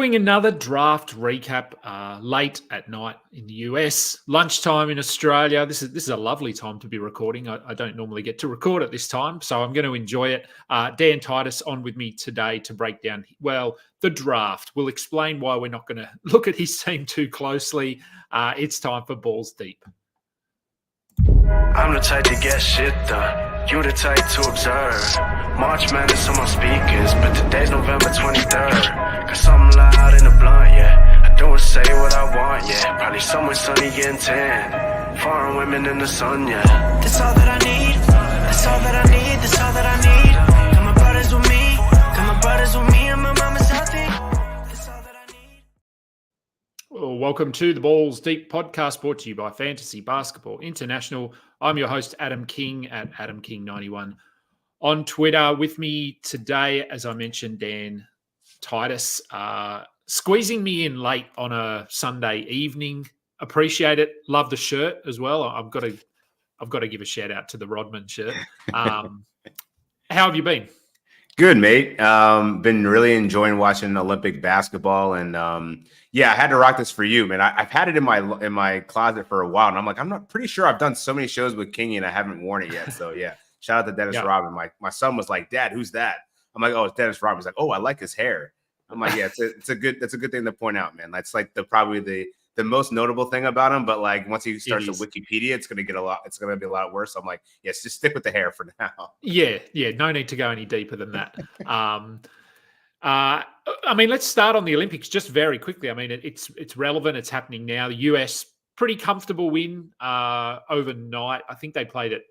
doing another draft recap late at night in the US, lunchtime in Australia. This is a lovely time to be recording. I don't normally get to record at this time, so I'm going to enjoy it. Dan Titus on with me today to break down, the draft. We'll explain why we're not going to look at his team too closely. It's time for Balls Deep. I'm the type to get shit done. You the type to observe. March Madness on my speakers, but today's November 23rd. Got something loud in the blunt, yeah. I don't say what I want, yeah. Probably somewhere sunny getting tan. Foreign women in the sun, yeah. That's all that I need. That's all that I need. That's all that I need. Got my brothers with me. Got my brothers with me, and my mama's healthy. That's all that I need. Well, welcome to the Balls Deep podcast, brought to you by Fantasy Basketball International. I'm your host, Adam King, at AdamKing91 on Twitter. With me today, as I mentioned, Dan Titus, squeezing me in late on a Sunday evening. Appreciate it. Love the shirt as well. I've got to give a shout out to the Rodman shirt. How have you been? Good, mate. Been really enjoying watching Olympic basketball, and I had to rock this for you, man. I've had it in my closet for a while, and I'm not pretty sure I've done so many shows with Kingy and I haven't worn it yet. So yeah, shout out to Dennis Rodman. My son was like, "Dad, who's that?" I'm like, "Oh, it's Dennis Rodman." He's like, "Oh, I like his hair." I'm like, "Yeah, it's a good thing to point out, man. That's like probably the most notable thing about him. But like once he starts to Wikipedia, it's gonna be a lot worse." So I'm like, yes, just stick with the hair for now. Yeah, no need to go any deeper than that. Let's start on the Olympics just very quickly. I mean, it's relevant. It's happening now. The US, pretty comfortable win overnight. I think they played at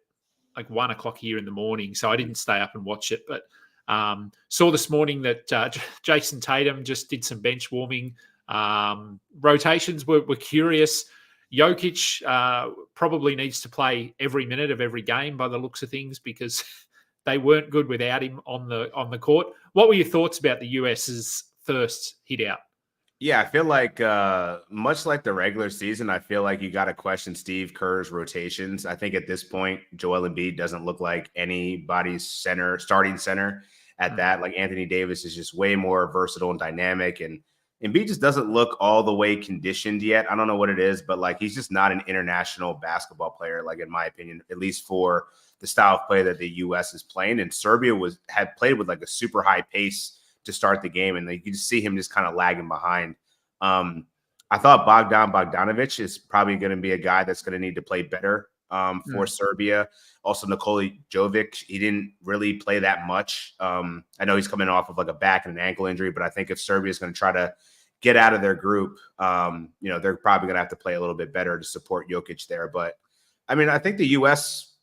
like 1 o'clock here in the morning, so I didn't stay up and watch it. But saw this morning that Jason Tatum just did some bench warming. Rotations were curious. Jokic probably needs to play every minute of every game by the looks of things, because they weren't good without him on the court. What were your thoughts about the US's first hit out? Yeah, I feel like much like the regular season, I feel like you got to question Steve Kerr's rotations. I think at this point, Joel Embiid doesn't look like anybody's starting center at that. Like Anthony Davis is just way more versatile and dynamic, and Embiid just doesn't look all the way conditioned yet. I don't know what it is, but like he's just not an international basketball player, like in my opinion, at least for the style of play that the U.S. is playing. And Serbia had played with like a super high pace to start the game, and you can just see him just kind of lagging behind. I thought Bogdanovic is probably going to be a guy that's going to need to play better for Serbia. Also, Nikola Jovic, he didn't really play that much. I know he's coming off of like a back and an ankle injury, but I think if Serbia is going to try to get out of their group, they're probably going to have to play a little bit better to support Jokic there. But I mean, I think the U.S.,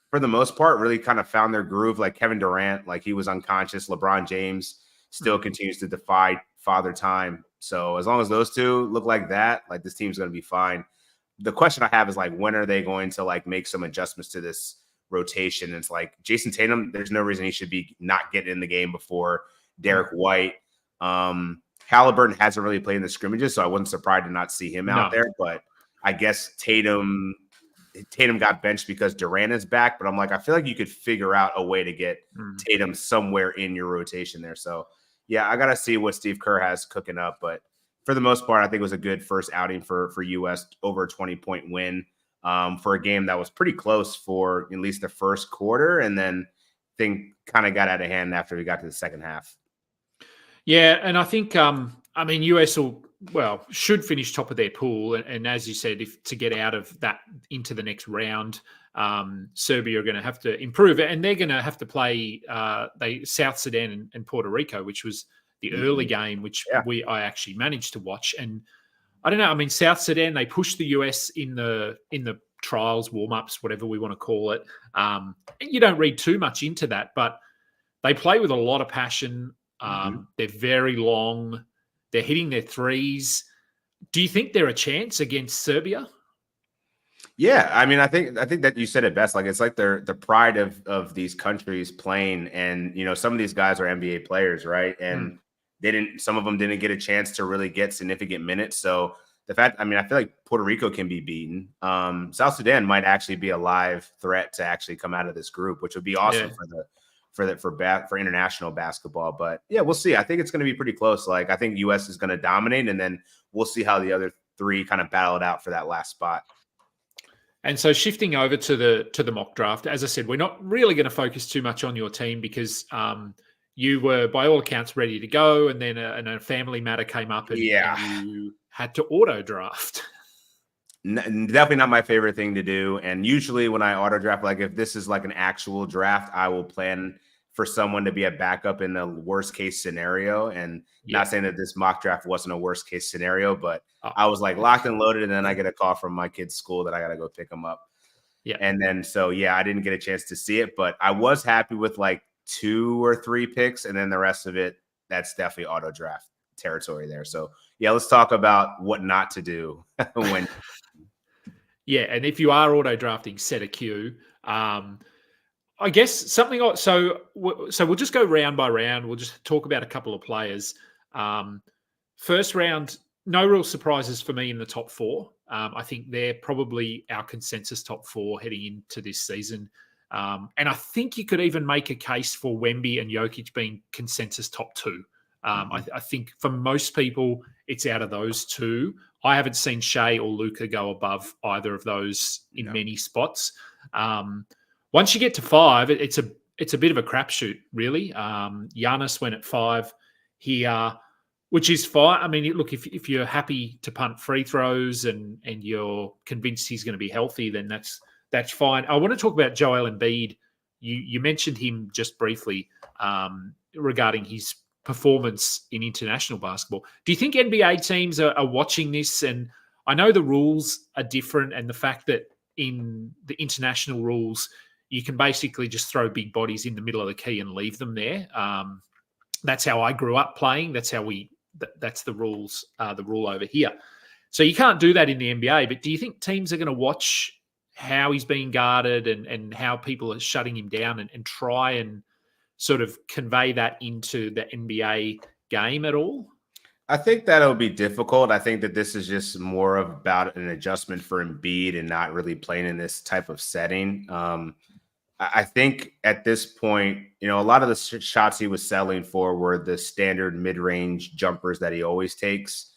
for the most part, really kind of found their groove. Like Kevin Durant, like he was unconscious. LeBron James still continues to defy father time. So as long as those two look like that, like this team's going to be fine. The question I have is like, when are they going to like make some adjustments to this rotation? And it's like Jason Tatum, there's no reason he should be not getting in the game before Derek White. Halliburton hasn't really played in the scrimmages, so I wasn't surprised to not see him out there. But I guess Tatum got benched because Durant is back. But I'm like, I feel like you could figure out a way to get Tatum somewhere in your rotation there. So yeah, I got to see what Steve Kerr has cooking up. But for the most part, I think it was a good first outing for U.S. over a 20-point win for a game that was pretty close for at least the first quarter. And then thing kind of got out of hand after we got to the second half. Yeah, and I think, US should finish top of their pool. And as you said, if to get out of that into the next round, Serbia are going to have to improve, and they're going to have to play South Sudan and Puerto Rico, which was the early game, which I actually managed to watch. And I don't know. I mean, South Sudan, they pushed the US in the trials, warm-ups, whatever we want to call it. You don't read too much into that, but they play with a lot of passion. They're very long. They're hitting their threes. Do you think they're a chance against Serbia? Yeah, I mean, I think that you said it best. Like, it's like they're the pride of these countries playing, and some of these guys are NBA players, right? And some of them didn't get a chance to really get significant minutes. So the fact, I feel like Puerto Rico can be beaten. South Sudan might actually be a live threat to actually come out of this group, which would be awesome for international basketball. But yeah, we'll see. I think it's going to be pretty close. Like, I think US is going to dominate, and then we'll see how the other three kind of battle it out for that last spot. And so shifting over to the mock draft, as I said, we're not really going to focus too much on your team because you were, by all accounts, ready to go, and then a family matter came up, and you had to auto draft. Definitely not my favorite thing to do. And usually when I auto draft, like if this is like an actual draft, I will plan for someone to be a backup in the worst case scenario. And not saying that this mock draft wasn't a worst case scenario, but I was like locked and loaded. And then I get a call from my kid's school that I got to go pick them up. Yeah. And then, so yeah, I didn't get a chance to see it, but I was happy with like 2 or 3 picks. And then the rest of it, that's definitely auto draft territory there. So yeah, let's talk about what not to do when. Yeah, and if you are auto drafting, set a queue. I guess something. So we'll just go round by round. We'll just talk about a couple of players. First round, no real surprises for me in the top 4. I think they're probably our consensus top 4 heading into this season. And I think you could even make a case for Wemby and Jokic being consensus top 2. I think for most people, it's out of those 2. I haven't seen Shea or Luka go above either of those in many spots. Once you get to 5, it's a bit of a crapshoot, really. Giannis went at 5 here, which is fine. I mean, look, if you're happy to punt free throws and you're convinced he's going to be healthy, then that's fine. I want to talk about Joel Embiid. You mentioned him just briefly regarding his performance in international basketball. Do you think NBA teams are watching this? And I know the rules are different, and the fact that in the international rules, you can basically just throw big bodies in the middle of the key and leave them there. That's how I grew up playing. That's how that's the rules, the rule over here. So you can't do that in the NBA, but do you think teams are going to watch how he's being guarded and how people are shutting him down and try and sort of convey that into the NBA game at all? I think that'll be difficult. I think that this is just more about an adjustment for Embiid and not really playing in this type of setting. I think at this point, a lot of the shots he was settling for were the standard mid-range jumpers that he always takes.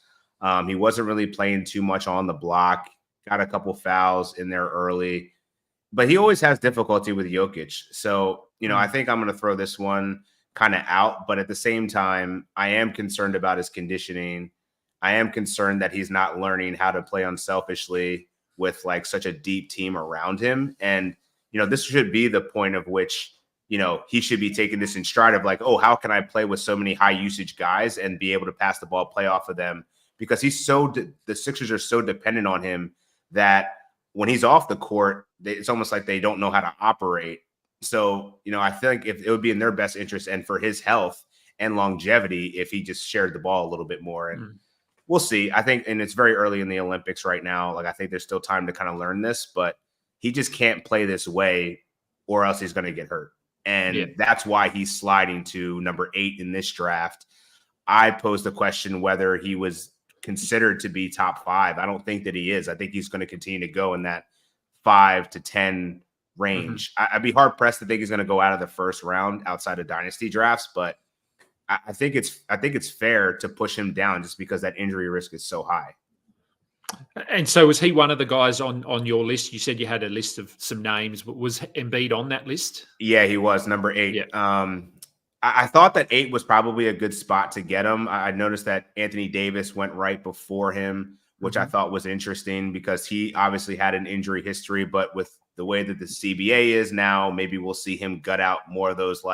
He wasn't really playing too much on the block, got a couple fouls in there early, but he always has difficulty with Jokic. So, I think I'm going to throw this one kind of out, but at the same time, I am concerned about his conditioning. I am concerned that he's not learning how to play unselfishly with like such a deep team around him. And, this should be the point of which, he should be taking this in stride of like, oh, how can I play with so many high usage guys and be able to pass the ball, play off of them? Because the Sixers are so dependent on him that when he's off the court, it's almost like they don't know how to operate. So, I feel like if it would be in their best interest and for his health and longevity, if he just shared the ball a little bit more. And we'll see. I think, and it's very early in the Olympics right now. Like, I think there's still time to kind of learn this, but he just can't play this way or else he's going to get hurt. And that's why he's sliding to number 8 in this draft. I posed the question whether he was considered to be top 5. I don't think that he is. I think he's going to continue to go in that 5 to 10 range. I'd be hard pressed to think he's going to go out of the first round outside of dynasty drafts, but I think it's fair to push him down just because that injury risk is so high. And so was he one of the guys on your list? You said you had a list of some names, but was Embiid on that list? Yeah, he was number 8. Yeah. I thought that 8 was probably a good spot to get him. I noticed that Anthony Davis went right before him, which I thought was interesting because he obviously had an injury history, but with the way that the CBA is now, maybe we'll see him gut out more of those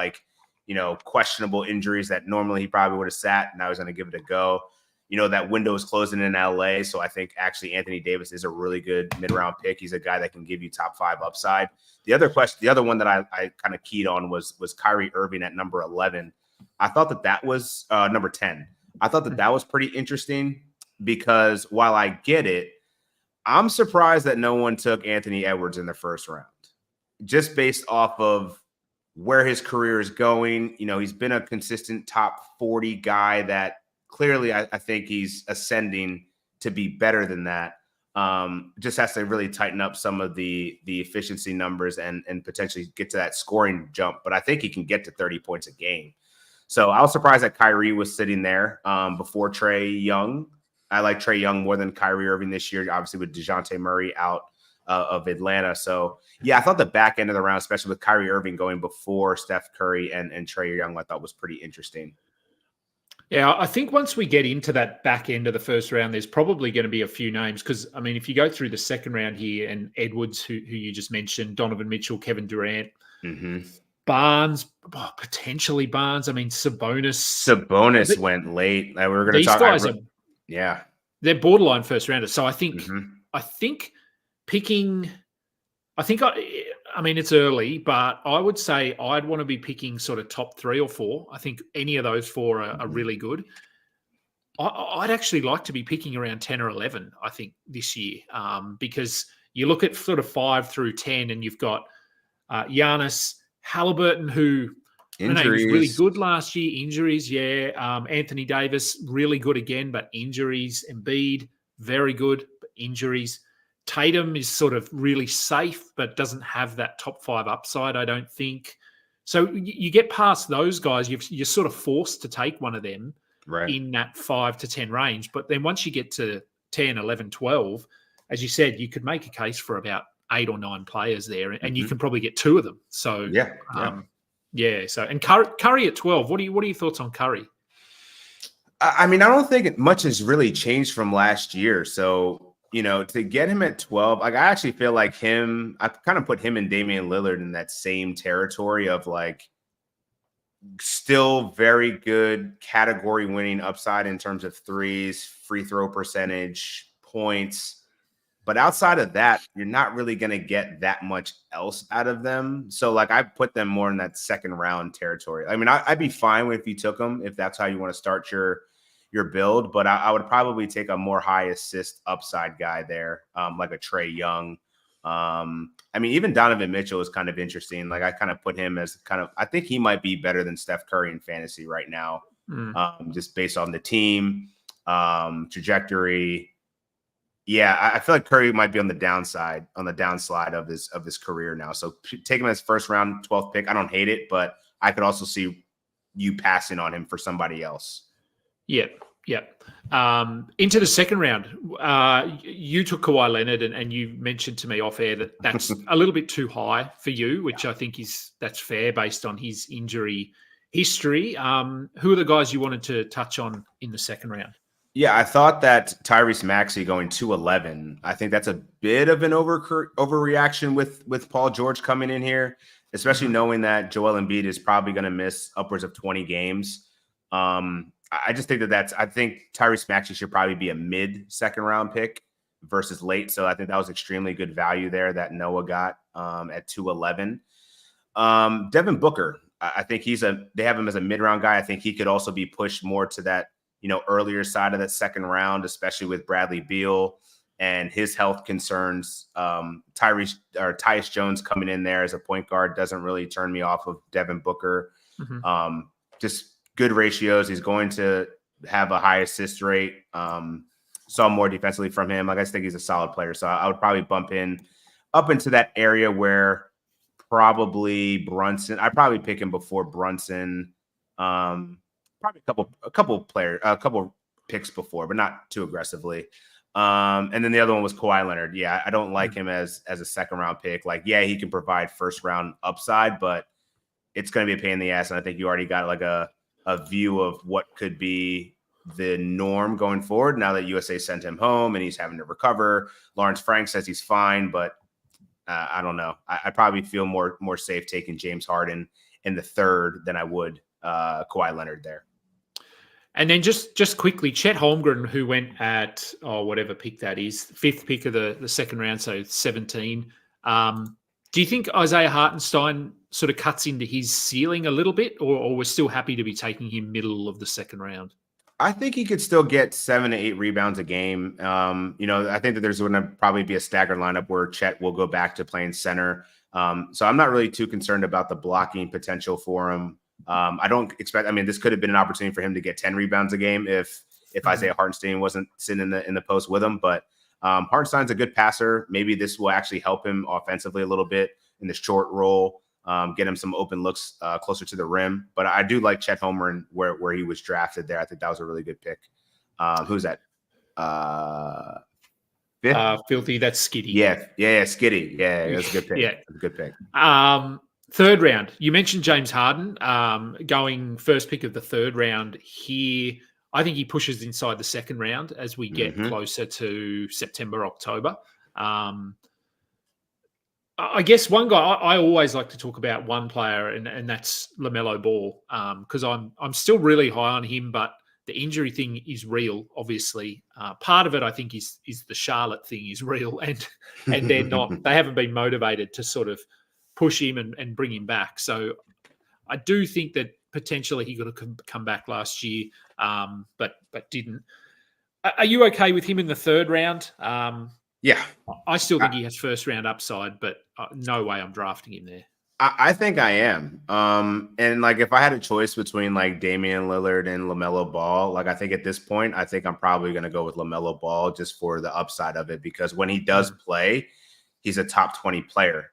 questionable injuries that normally he probably would have sat. Now he's going to give it a go. That window is closing in LA. So I think actually Anthony Davis is a really good mid-round pick. He's a guy that can give you top 5 upside. The other one that I kind of keyed on was Kyrie Irving at number 11. I thought that was number 10. I thought that was pretty interesting because while I get it, I'm surprised that no one took Anthony Edwards in the first round, just based off of where his career is going. He's been a consistent top 40 guy that clearly I think he's ascending to be better than that. Just has to really tighten up some of the efficiency numbers and potentially get to that scoring jump. But I think he can get to 30 points a game. So I was surprised that Kyrie was sitting there before Trae Young. I like Trae Young more than Kyrie Irving this year, obviously with DeJounte Murray out of Atlanta. So, yeah, I thought the back end of the round, especially with Kyrie Irving going before Steph Curry and Trae Young, I thought was pretty interesting. Yeah, I think once we get into that back end of the first round, there's probably going to be a few names because, I mean, if you go through the second round here and Edwards, who you just mentioned, Donovan Mitchell, Kevin Durant, Barnes, potentially Barnes. I mean, Sabonis went late. We were going to these talk. Guys they're borderline first rounders. So I think picking. I mean, it's early, but I would say I'd want to be picking sort of top 3 or 4. I think any of those 4 are really good. I'd actually like to be picking around 10 or 11, I think, this year, because you look at sort of 5 through 10 and you've got Giannis, Halliburton, who I don't know, he was really good last year. Injuries, Anthony Davis, really good again, but injuries. Embiid, very good, but injuries. Tatum is sort of really safe, but doesn't have that top 5 upside, I don't think. So you get past those guys, you're sort of forced to take one of them in that 5 to 10 range. But then once you get to 10, 11, 12, as you said, you could make a case for about 8 or 9 players there, and you can probably get 2 of them. So, So, and Curry at 12, what are your thoughts on Curry? I mean, I don't think much has really changed from last year. So, to get him at 12, like I actually feel like I kind of put him and Damian Lillard in that same territory of like still very good category winning upside in terms of threes, free throw percentage, points. But outside of that, you're not really going to get that much else out of them. So like I put them more in that second round territory. I mean, I'd be fine if you took them, if that's how you want to start your build, but I would probably take a more high assist upside guy there, like a Trae Young. I mean, even Donovan Mitchell is kind of interesting. Like I kind of put him as I think he might be better than Steph Curry in fantasy right now, just based on the team trajectory. Yeah, I feel like Curry might be on the downslide of his career now. So take him as first round 12th pick. I don't hate it, but I could also see you passing on him for somebody else. Yeah. Into the second round, you took Kawhi Leonard, and you mentioned to me off air that that's a little bit too high for you, which I think that's fair based on his injury history. Who are the guys you wanted to touch on in the second round? Yeah, I thought that Tyrese Maxey going 2-11. I think that's a bit of an overreaction with Paul George coming in here, especially knowing that Joel Embiid is probably going to miss upwards of 20 games. I just think I think Tyrese Maxey should probably be a mid-second round pick versus late. So I think that was extremely good value there that Noah got at 2-11. Devin Booker, I think they have him as a mid-round guy. I think he could also be pushed more to that, earlier side of that second round, especially with Bradley Beal and his health concerns. Tyus Jones coming in there as a point guard doesn't really turn me off of Devin Booker. Just good ratios. He's going to have a high assist rate. Saw more defensively from him. Like I think he's a solid player. So I would probably bump in up into that area where probably Brunson. I'd probably pick him before Brunson. Probably a couple picks before, but not too aggressively. And then the other one was Kawhi Leonard. Yeah, I don't like him as a second round pick. Like, yeah, he can provide first round upside, but it's going to be a pain in the ass. And I think you already got like a view of what could be the norm going forward now that USA sent him home and he's having to recover. Lawrence Frank says he's fine, but I don't know. I probably feel more safe taking James Harden in the third than I would Kawhi Leonard there. And then just quickly, Chet Holmgren, who went at whatever pick that is, 5th pick of the second round, so 17. Do you think Isaiah Hartenstein sort of cuts into his ceiling a little bit, or we're still happy to be taking him middle of the second round? I think he could still get 7 to 8 rebounds a game. I think that there's going to probably be a staggered lineup where Chet will go back to playing center. So I'm not really too concerned about the blocking potential for him. I don't expect. I mean, this could have been an opportunity for him to get 10 rebounds a game if Isaiah Hartenstein wasn't sitting in the post with him. But Hartenstein's a good passer. Maybe this will actually help him offensively a little bit in the short roll, get him some open looks closer to the rim. But I do like Chet Holmgren where he was drafted there. I think that was a really good pick. Who's that? Fifth? Filthy, that's Skitty. Yeah, Skitty. Yeah, that's a good pick. Yeah. That's a good pick. Third round, you mentioned James Harden going first pick of the third round here. I think he pushes inside the second round as we get closer to September, October. I guess one guy I always like to talk about one player, and that's LaMelo Ball, because I'm still really high on him, but the injury thing is real. Obviously, part of it I think is the Charlotte thing is real, and they're not. They haven't been motivated to sort of push him and bring him back. So I do think that potentially he could have come back last year, but didn't. Are you okay with him in the third round? Yeah. I still think he has first round upside, but no way I'm drafting him there. I think I am. And like if I had a choice between like Damian Lillard and LaMelo Ball, like I think at this point, I think I'm probably going to go with LaMelo Ball just for the upside of it, because when he does play, he's a top 20 player.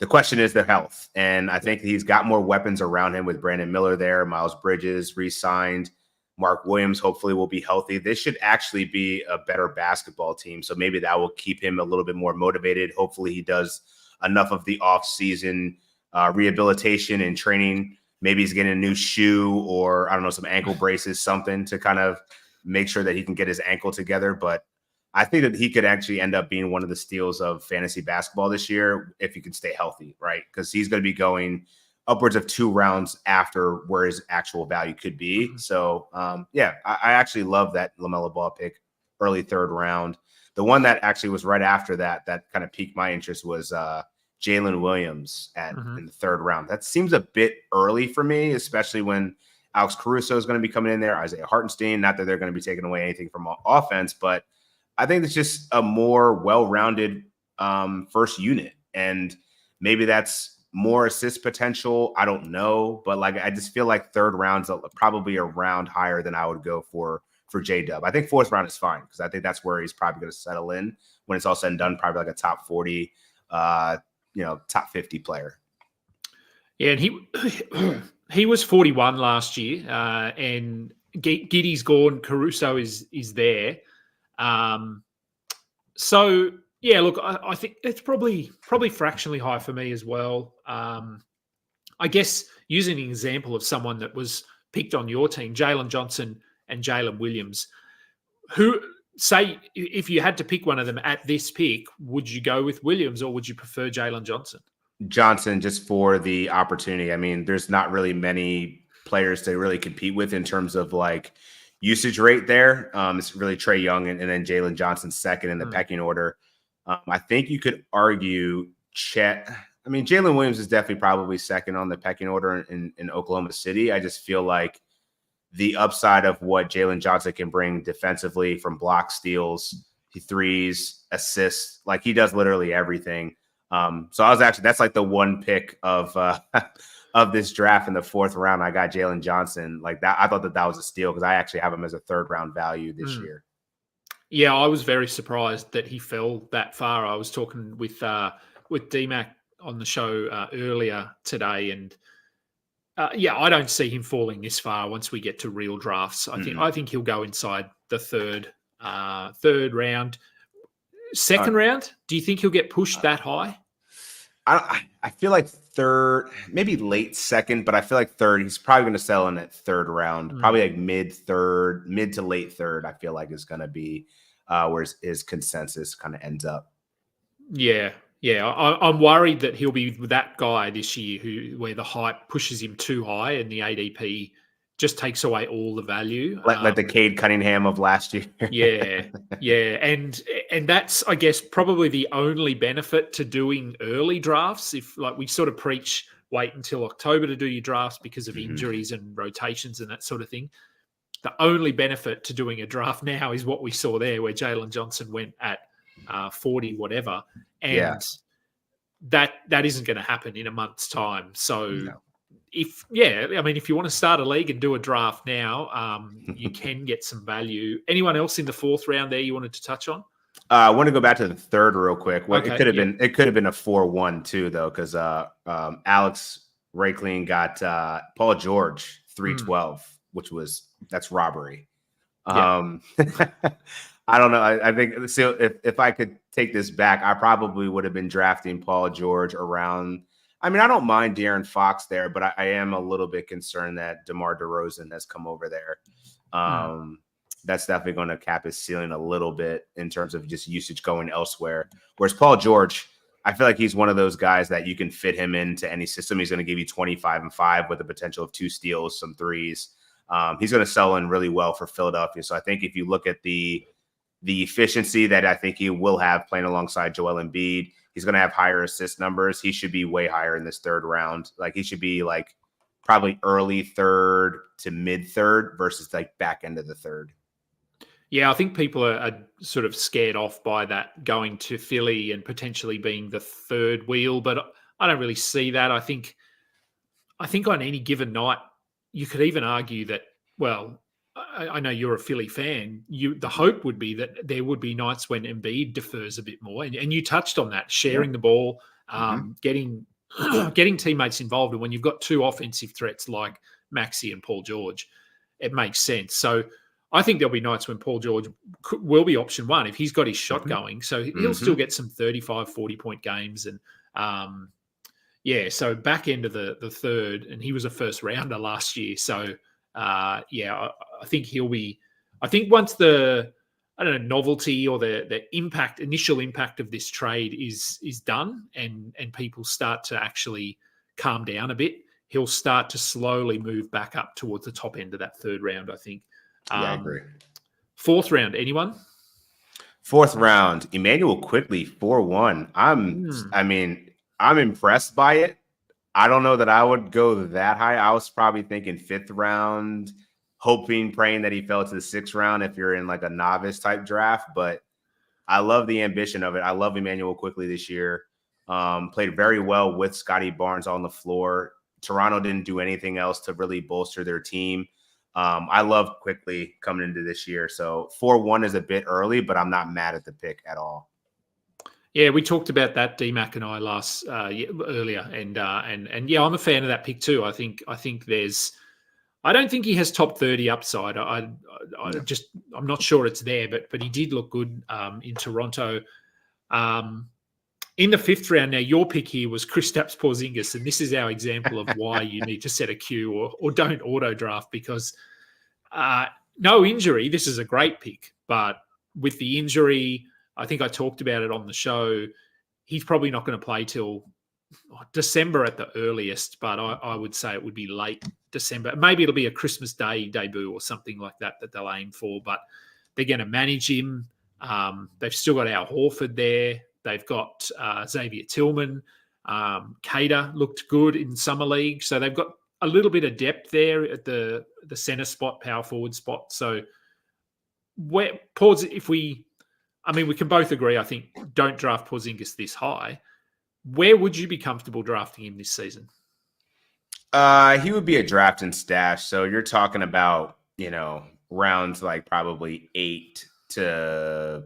The question is their health. And I think he's got more weapons around him with Brandon Miller there, Miles Bridges re-signed, Mark Williams hopefully will be healthy. This should actually be a better basketball team. So maybe that will keep him a little bit more motivated. Hopefully he does enough of the off-season rehabilitation and training. Maybe he's getting a new shoe or, I don't know, some ankle braces, something to kind of make sure that he can get his ankle together. But I think that he could actually end up being one of the steals of fantasy basketball this year if he can stay healthy, right? Because he's going to be going upwards of 2 rounds after where his actual value could be. So, I actually love that LaMelo Ball pick, early third round. The one that actually was right after that kind of piqued my interest was Jalen Williams in the third round. That seems a bit early for me, especially when Alex Caruso is going to be coming in there, Isaiah Hartenstein. Not that they're going to be taking away anything from offense, but I think it's just a more well-rounded first unit. And maybe that's more assist potential. I don't know. But like I just feel like third round's probably a round higher than I would go for J-Dub. I think fourth round is fine because I think that's where he's probably going to settle in when it's all said and done, probably like a top 40, top 50 player. Yeah, and he was 41 last year, and Giddey's gone, Caruso is there. So yeah, look, I think it's probably fractionally high for me as well. I guess using an example of someone that was picked on your team, Jalen Johnson and Jalen Williams, who say if you had to pick one of them at this pick, would you go with Williams or would you prefer Jalen Johnson? Johnson, just for the opportunity. I mean, there's not really many players to really compete with in terms of like usage rate there. It's really Trae Young and then Jalen Johnson second in the pecking order. I think you could argue Chet. I mean, Jalen Williams is definitely probably second on the pecking order in Oklahoma City. I just feel like the upside of what Jalen Johnson can bring defensively from block steals, threes, assists, like he does literally everything. So that's like the one pick of this draft in the fourth round. I got Jalen Johnson like that. I thought that was a steal because I actually have him as a third round value this year. Yeah, I was very surprised that he fell that far. I was talking with DMAC on the show earlier today, and I don't see him falling this far once we get to real drafts. I think he'll go inside the third round. Second round, do you think he'll get pushed that high? I feel like third, maybe late second, but I feel like third. He's probably going to sell in that third round, probably like mid to late third. I feel like is going to be where his consensus kind of ends up. Yeah. I'm worried that he'll be that guy this year where the hype pushes him too high and the ADP just takes away all the value. Like the Cade Cunningham of last year. Yeah. And that's, I guess, probably the only benefit to doing early drafts. If like we sort of preach, wait until October to do your drafts because of injuries and rotations and that sort of thing. The only benefit to doing a draft now is what we saw there where Jalen Johnson went at 40, whatever. And that isn't going to happen in a month's time. So if you want to start a league and do a draft now, you can get some value. Anyone else in the fourth round there you wanted to touch on? I want to go back to the third real quick. Okay, it could have been a 4-1 too, though, because Alex Raikling got Paul George 312, that's robbery. Yeah. I don't know. I think so. If I could take this back, I probably would have been drafting Paul George around. I mean, I don't mind De'Aaron Fox there, but I am a little bit concerned that DeMar DeRozan has come over there. That's definitely going to cap his ceiling a little bit in terms of just usage going elsewhere. Whereas Paul George, I feel like he's one of those guys that you can fit him into any system. He's going to give you 25 and 5 with the potential of 2 steals, some threes. He's going to sell in really well for Philadelphia. So I think if you look at the efficiency that I think he will have playing alongside Joel Embiid, he's going to have higher assist numbers. He should be way higher in this third round. Like he should be like probably early third to mid third versus like back end of the third. Yeah, I think people are sort of scared off by that going to Philly and potentially being the third wheel, but I don't really see that. I think on any given night, you could even argue that, well, I know you're a Philly fan. The hope would be that there would be nights when Embiid defers a bit more, and you touched on that, sharing the ball, getting teammates involved. And when you've got 2 offensive threats like Maxey and Paul George, it makes sense. So I think there'll be nights when Paul George will be option 1 if he's got his shot going. So he'll still get some 35, 40-point games. And, so back end of the third, and he was a first rounder last year. So, I think he'll be – I think once the novelty or the initial impact of this trade is done and people start to actually calm down a bit, he'll start to slowly move back up towards the top end of that third round, I think. I agree. Fourth round, anyone? Fourth round, Emmanuel Quickly, 4-1. I'm impressed by it. I don't know that I would go that high. I was probably thinking 5th round, hoping, praying that he fell to the 6th round if you're in like a novice type draft. But I love the ambition of it. I love Emmanuel Quickly this year. Played very well with Scotty Barnes on the floor. Toronto didn't do anything else to really bolster their team. I love Quickly coming into this year. So 4-1 is a bit early, but I'm not mad at the pick at all. Yeah, we talked about that, D-Mac and I earlier, and I'm a fan of that pick too. I think I don't think he has top 30 upside. I'm not sure it's there, but he did look good in Toronto. In the 5th round, now your pick here was Kristaps Porzingis, and this is our example of why you need to set a queue or don't auto draft because no injury. This is a great pick, but with the injury, I think I talked about it on the show. He's probably not going to play till December at the earliest, but I would say it would be late December. Maybe it'll be a Christmas Day debut or something like that they'll aim for, but they're going to manage him. They've still got Al Horford there. They've got Xavier Tillman. Cater looked good in summer league. So they've got a little bit of depth there at the center spot, power forward spot. So we can both agree, I think, don't draft Porzingis this high. Where would you be comfortable drafting him this season? He would be a draft and stash. So you're talking about, rounds like probably 8 to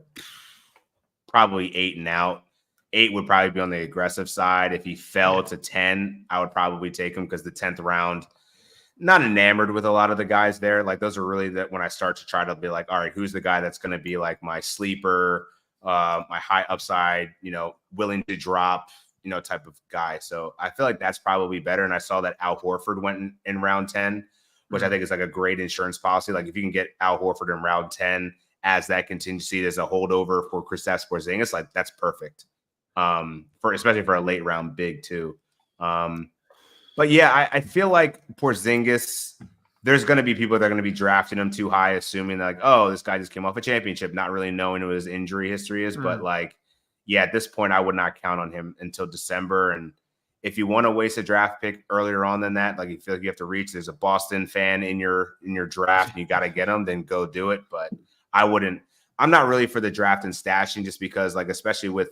probably 8 and out. 8 would probably be on the aggressive side. If he fell to 10, I would probably take him because the 10th round, not enamored with a lot of the guys there. Like those are really that when I start to try to be like, all right, who's the guy that's going to be like my sleeper, my high upside, willing to drop, type of guy. So I feel like that's probably better. And I saw that Al Horford went in round 10, which I think is like a great insurance policy. Like if you can get Al Horford in round 10 as that contingency as a holdover for Kristaps Porzingis, like that's perfect. Especially for a late round big too. But yeah, I feel like Porzingis, there's going to be people that are going to be drafting him too high, assuming like, oh, this guy just came off a championship, not really knowing what his injury history is. But like, yeah, at this point, I would not count on him until December. And if you want to waste a draft pick earlier on than that, like you feel like you have to reach, there's a Boston fan in your draft and you got to get him, then go do it. But I'm not really for the draft and stashing just because, like, especially with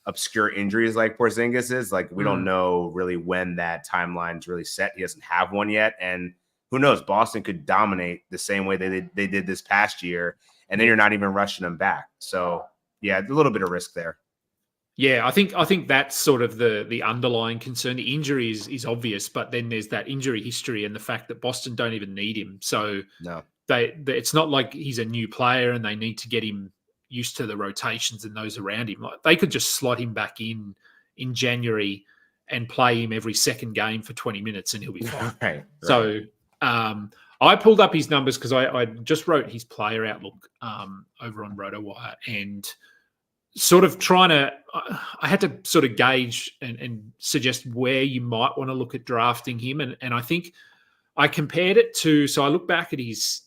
obscure injuries like Porzingis is. Like, we don't know really when that timeline's really set. He doesn't have one yet. And who knows? Boston could dominate the same way they did this past year, and then you're not even rushing them back. So, yeah, a little bit of risk there. Yeah, I think that's sort of the underlying concern. The injury is obvious, but then there's that injury history and the fact that Boston don't even need him. So no, it's not like he's a new player and they need to get him used to the rotations and those around him. Like, they could just slot him back in January and play him every second game for 20 minutes and he'll be fine. Right. So I pulled up his numbers because I just wrote his player outlook over on RotoWire, and sort of I had to sort of gauge and suggest where you might want to look at drafting him. And I think I compared it to, so I look back at his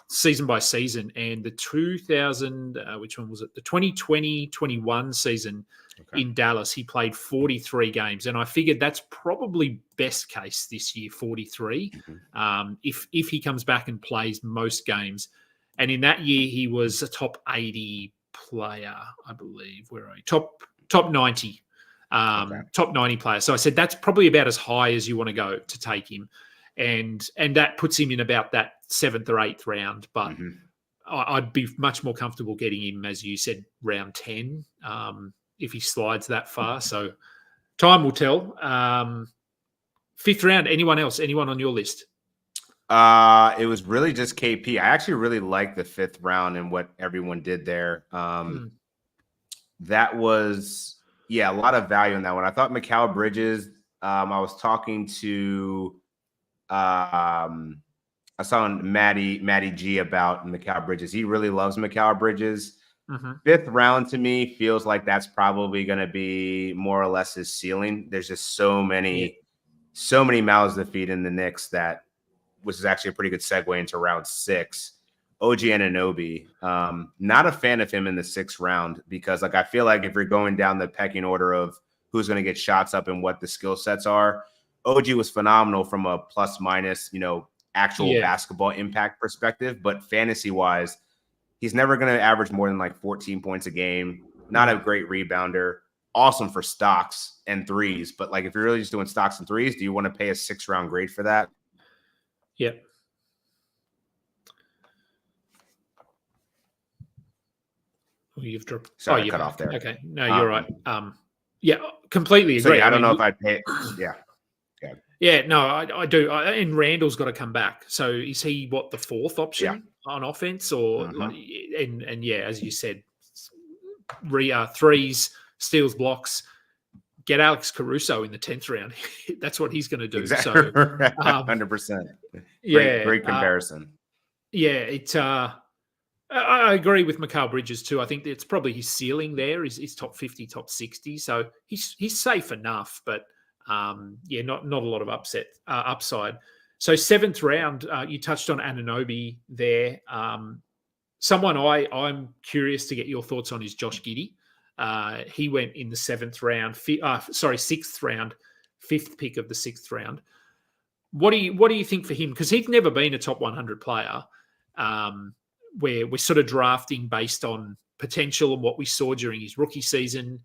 season by season, and the 2020-21 season in Dallas, he played 43 games. And I figured that's probably best case this year, 43. If he comes back and plays most games. And in that year, he was a top 80 player, I believe. Where are you? Top 90. Top 90 player. So I said that's probably about as high as you want to go to take him. And that puts him in about that 7th or 8th round. But I'd be much more comfortable getting him, as you said, round 10, if he slides that far. So time will tell. 5th round, anyone else? Anyone on your list? It was really just KP. I actually really liked the 5th round and what everyone did there. That was, a lot of value in that one. I thought Mikal Bridges, I was talking to, I saw Matty G about Mikal Bridges. He really loves Mikal Bridges. 5th round to me feels like that's probably going to be more or less his ceiling. There's just so many mouths to feed in the Knicks that, which is actually a pretty good segue into round 6. OG Anunoby. Not a fan of him in the 6th round because, like, I feel like if you're going down the pecking order of who's going to get shots up and what the skill sets are, OG was phenomenal from a plus minus, actual basketball impact perspective. But fantasy wise, he's never going to average more than like 14 points a game. Not a great rebounder. Awesome for stocks and threes. But like, if you're really just doing stocks and threes, do you want to pay a 6th round grade for that? Yep. You've dropped. Sorry, cut off there. Okay, no, you're right. Completely agree. So yeah, I don't know if I'd pay. Yeah, no, I do. And Randall's got to come back. So is he the 4th option on offense, or and as you said, threes, steals, blocks. Get Alex Caruso in the 10th round. That's what he's going to do. Exactly. So, 100%. Great comparison. I agree with Mikal Bridges too. I think it's probably his ceiling there is top 50, top 60. So he's safe enough, but not a lot of upside. So 7th round, you touched on Anunoby there. Someone I'm curious to get your thoughts on is Josh Giddey. He went in the 7th round, 6th round, 5th pick of the 6th round. What do you think for him? Because he's never been a top 100 player. Where we're sort of drafting based on potential and what we saw during his rookie season.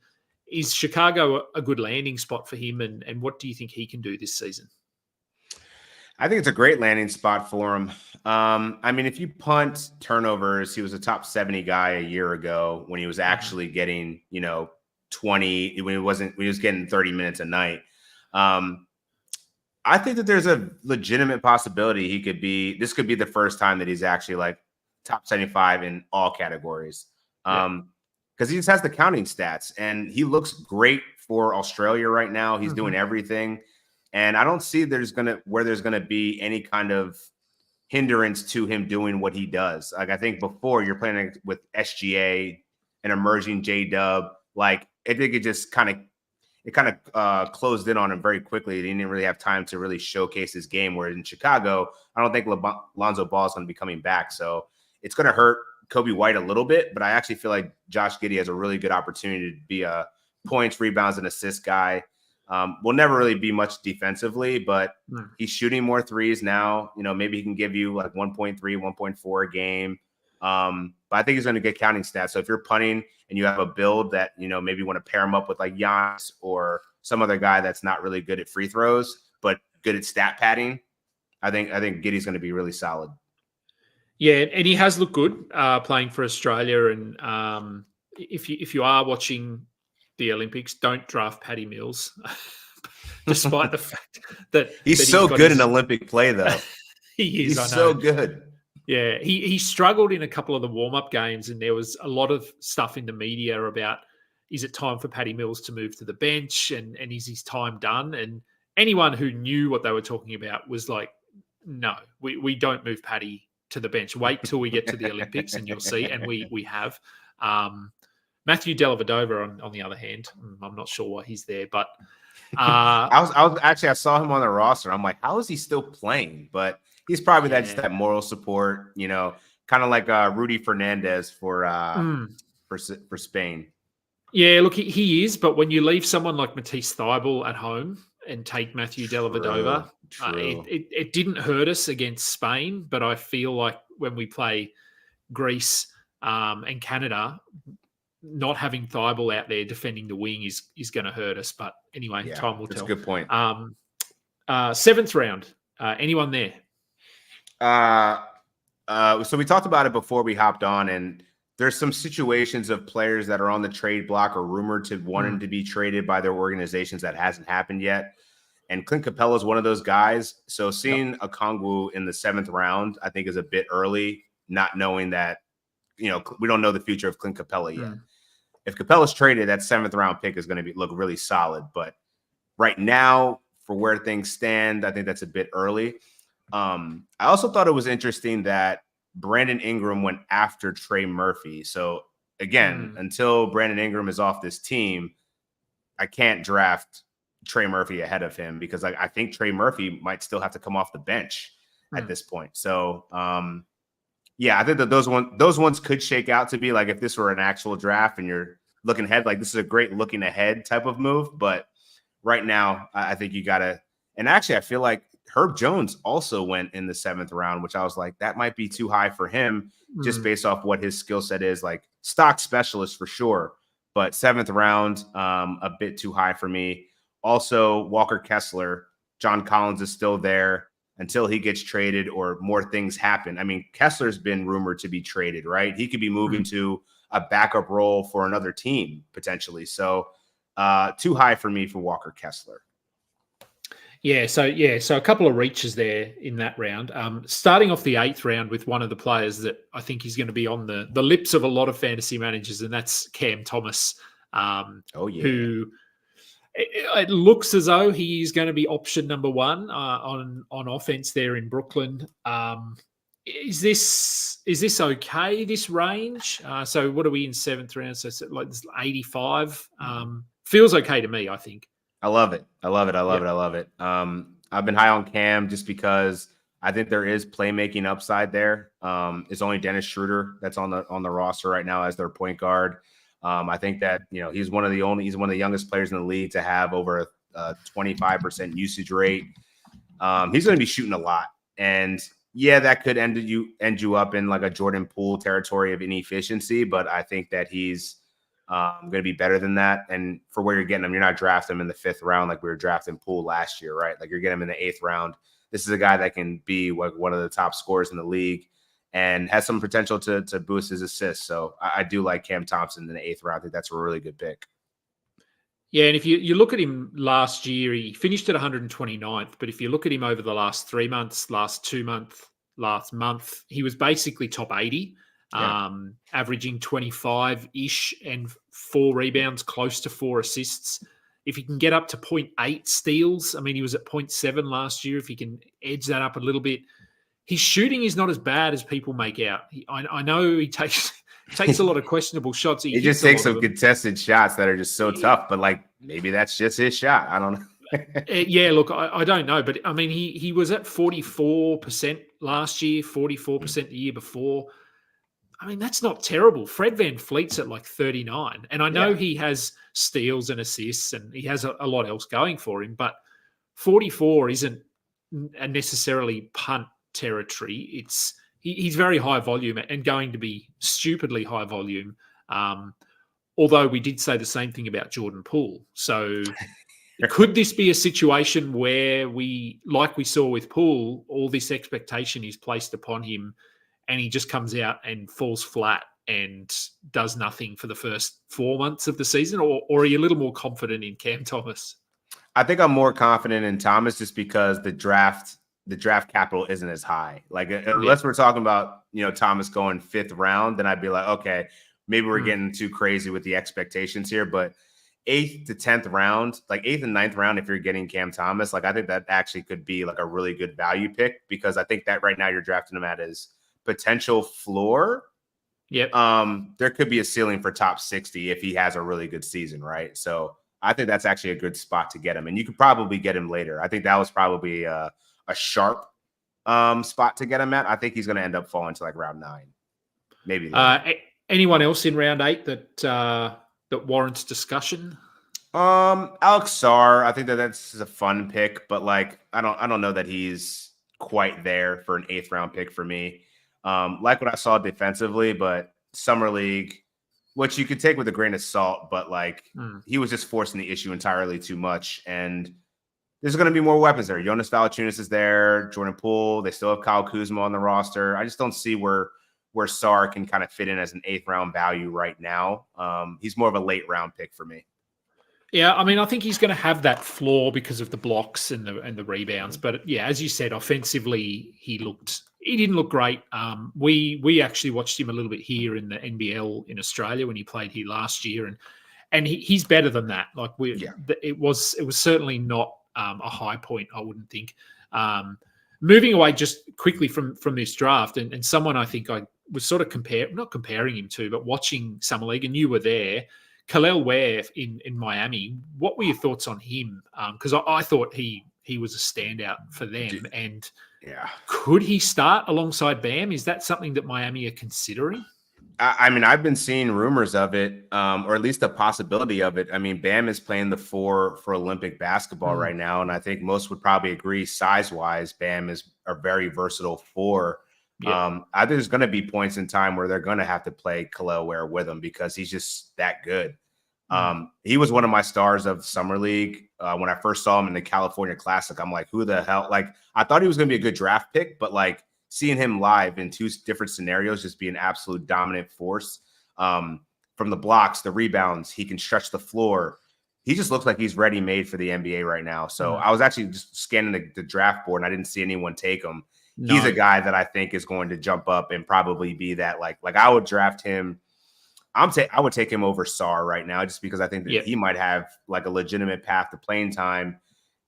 Is Chicago a good landing spot for him? And what do you think he can do this season? I think it's a great landing spot for him. I mean, if you punt turnovers, he was a top 70 guy a year ago when he was actually getting, 20, when he was getting 30 minutes a night. I think that there's a legitimate possibility this could be the first time that he's actually like top 75 in all categories. Because he just has the counting stats and he looks great for Australia right now. He's doing everything. And I don't see there's going to be any kind of hindrance to him doing what he does. Like, I think before you're playing with SGA and emerging J-Dub, like I think it kind of closed in on him very quickly. He didn't really have time to really showcase his game. Where in Chicago, I don't think Lonzo Ball is going to be coming back. So it's going to hurt Kobe White a little bit, but I actually feel like Josh Giddey has a really good opportunity to be a points, rebounds, and assist guy. Will never really be much defensively, but he's shooting more threes now. Maybe he can give you like 1.3, 1.4 a game. But I think he's going to get counting stats. So if you're punting and you have a build that, maybe want to pair him up with like Giannis or some other guy that's not really good at free throws, but good at stat padding, I think Giddey's going to be really solid. Yeah, and he has looked good playing for Australia. And if you are watching the Olympics, don't draft Paddy Mills, despite the fact that he's so good in Olympic play, though. He's so good. Yeah, he struggled in a couple of the warm-up games, and there was a lot of stuff in the media about, is it time for Paddy Mills to move to the bench, and is his time done? And anyone who knew what they were talking about was like, no, we don't move Paddy to the bench. Wait till we get to the Olympics and you'll see. And we have. Matthew Dellavedova, on the other hand, I'm not sure why he's there, but I saw him on the roster. I'm like, how is he still playing? But he's probably just that moral support, kind of like Rudy Fernandez for Spain. Yeah, look, he is. But when you leave someone like Matisse Thybulle at home and take Matthew Dellavedova, it didn't hurt us against Spain. But I feel like when we play Greece and Canada, not having Thybulle out there defending the wing is going to hurt us. But anyway, time will tell. That's a good point. 7th round. Anyone there? So we talked about it before we hopped on, and there's some situations of players that are on the trade block or rumored to wanting to be traded by their organizations that hasn't happened yet. And Clint Capella is one of those guys. So seeing Okongwu in the 7th round, I think is a bit early, not knowing that, we don't know the future of Clint Capella yet. If Capella's traded, that 7th round pick is going to look really solid. But right now, for where things stand, I think that's a bit early. I also thought it was interesting that Brandon Ingram went after Trey Murphy. So again, until Brandon Ingram is off this team, I can't draft Trey Murphy ahead of him because I think Trey Murphy might still have to come off the bench at this point. So I think that those ones could shake out to be like, if this were an actual draft and you're looking ahead, like this is a great looking ahead type of move. But right now, I think you got to, and actually I feel like Herb Jones also went in the 7th round, which I was like, that might be too high for him just based off what his skill set is, like stock specialist for sure. But 7th round, a bit too high for me. Also, Walker Kessler, John Collins is still there until he gets traded or more things happen. I mean, Kessler's been rumored to be traded, right? He could be moving to a backup role for another team potentially. So too high for me for Walker Kessler. So a couple of reaches there in that round. Starting off the 8th round with one of the players that I think is going to be on the lips of a lot of fantasy managers, and that's Cam Thomas, who it looks as though he's going to be option number 1 on offense there in Brooklyn. Is this okay, this range? So what are we in 7th round? So like this 85 feels okay to me, I think. I love it. I love it. I've been high on Cam just because I think there is playmaking upside there. It's only Dennis Schroeder that's on the roster right now as their point guard. I think that he's one of the youngest players in the league to have over a 25% usage rate. He's going to be shooting a lot, and that could end you up in like a Jordan Poole territory of inefficiency. But I think that he's going to be better than that. And for where you're getting him, you're not drafting him in the 5th round like we were drafting Poole last year, right? Like you're getting him in the 8th round. This is a guy that can be one of the top scorers in the league and has some potential to boost his assists. So I do like Cam Thompson in the 8th round. I think that's a really good pick. Yeah, and if you look at him last year, he finished at 129th. But if you look at him over the last 3 months, last 2 months, last month, he was basically top 80. Averaging 25-ish and 4 rebounds, close to 4 assists. If he can get up to 0.8 steals, I mean, he was at 0.7 last year. If he can edge that up a little bit, his shooting is not as bad as people make out. I know he takes a lot of questionable shots. He just takes some contested shots that are just so tough, but like maybe that's just his shot. I don't know. Look, I don't know, but I mean, he was at 44% last year, 44% the year before. I mean, that's not terrible. Fred VanVleet's at like 39. And I know he has steals and assists and he has a lot else going for him, but 44 isn't necessarily punt territory. he's very high volume and going to be stupidly high volume. Although we did say the same thing about Jordan Poole. So could this be a situation where like we saw with Poole, all this expectation is placed upon him and he just comes out and falls flat and does nothing for the first 4 months of the season? Or are you a little more confident in Cam Thomas? I think I'm more confident in Thomas just because the draft capital isn't as high. Like unless we're talking about, Thomas going 5th round, then I'd be like, okay, maybe we're getting too crazy with the expectations here. But 8th to 10th round, like 8th and 9th round, if you're getting Cam Thomas, like I think that actually could be like a really good value pick, because I think that right now you're drafting him at his potential floor. Yep. There could be a ceiling for top 60 if he has a really good season, right? So I think that's actually a good spot to get him, and you could probably get him later. I think that was probably a sharp spot to get him at. I think he's going to end up falling to like round 9, maybe. Anyone else in round 8 that warrants discussion? Alex Sarr, I think that's a fun pick, but like I don't know that he's quite there for an 8th round pick for me. Like what I saw defensively, but Summer League, which you could take with a grain of salt, but like he was just forcing the issue entirely too much. And there's going to be more weapons there. Jonas Valanciunas is there, Jordan Poole. They still have Kyle Kuzma on the roster. I just don't see where Sarr can kind of fit in as an 8th round value right now. He's more of a late round pick for me. Yeah, I mean, I think he's going to have that floor because of the blocks and the rebounds. But yeah, as you said, offensively, he didn't look great. We actually watched him a little bit here in the NBL in Australia when he played here last year, and he's better than that. Like it was certainly not a high point, I wouldn't think. Moving away just quickly from this draft, and someone I think I was sort of not comparing him to, but watching Summer League, and you were there. Kel'el Ware in Miami, what were your thoughts on him? Because I thought he was a standout for them. And could he start alongside Bam? Is that something that Miami are considering? I mean, I've been seeing rumors of it, or at least a possibility of it. I mean, Bam is playing the 4 for Olympic basketball right now, and I think most would probably agree size-wise, Bam is a very versatile 4. I think there's going to be points in time where they're going to have to play Kel'el Ware with him because he's just that good. He was one of my stars of Summer League. When I first saw him in the California Classic, I'm like, who the hell? Like, I thought he was going to be a good draft pick, but like seeing him live in 2 different scenarios, just be an absolute dominant force. From the blocks, the rebounds, he can stretch the floor. He just looks like he's ready-made for the NBA right now. So I was actually just scanning the draft board, and I didn't see anyone take him. No. He's a guy that I think is going to jump up and probably be that like I would draft him. I would take him over Sarr right now just because I think that he might have like a legitimate path to playing time,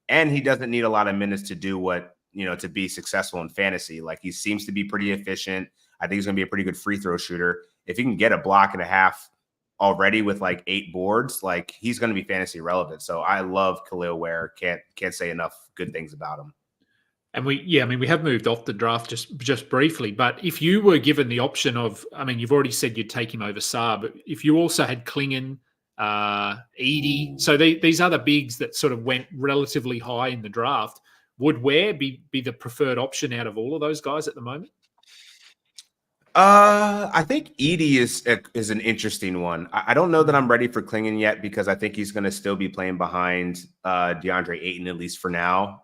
and he doesn't need a lot of minutes to do what, to be successful in fantasy. Like he seems to be pretty efficient. I think he's going to be a pretty good free throw shooter. If he can get a block and a half already with like 8 boards, like he's going to be fantasy relevant. So I love Kel'el Ware. Can't say enough good things about him. And we have moved off the draft just briefly, but if you were given the option of, I mean, you've already said you'd take him over Sarr, but if you also had Klingon, Edie, so these other bigs that sort of went relatively high in the draft, would Ware be the preferred option out of all of those guys at the moment? I think Edie is an interesting one. I don't know that I'm ready for Klingon yet because I think he's going to still be playing behind DeAndre Ayton, at least for now.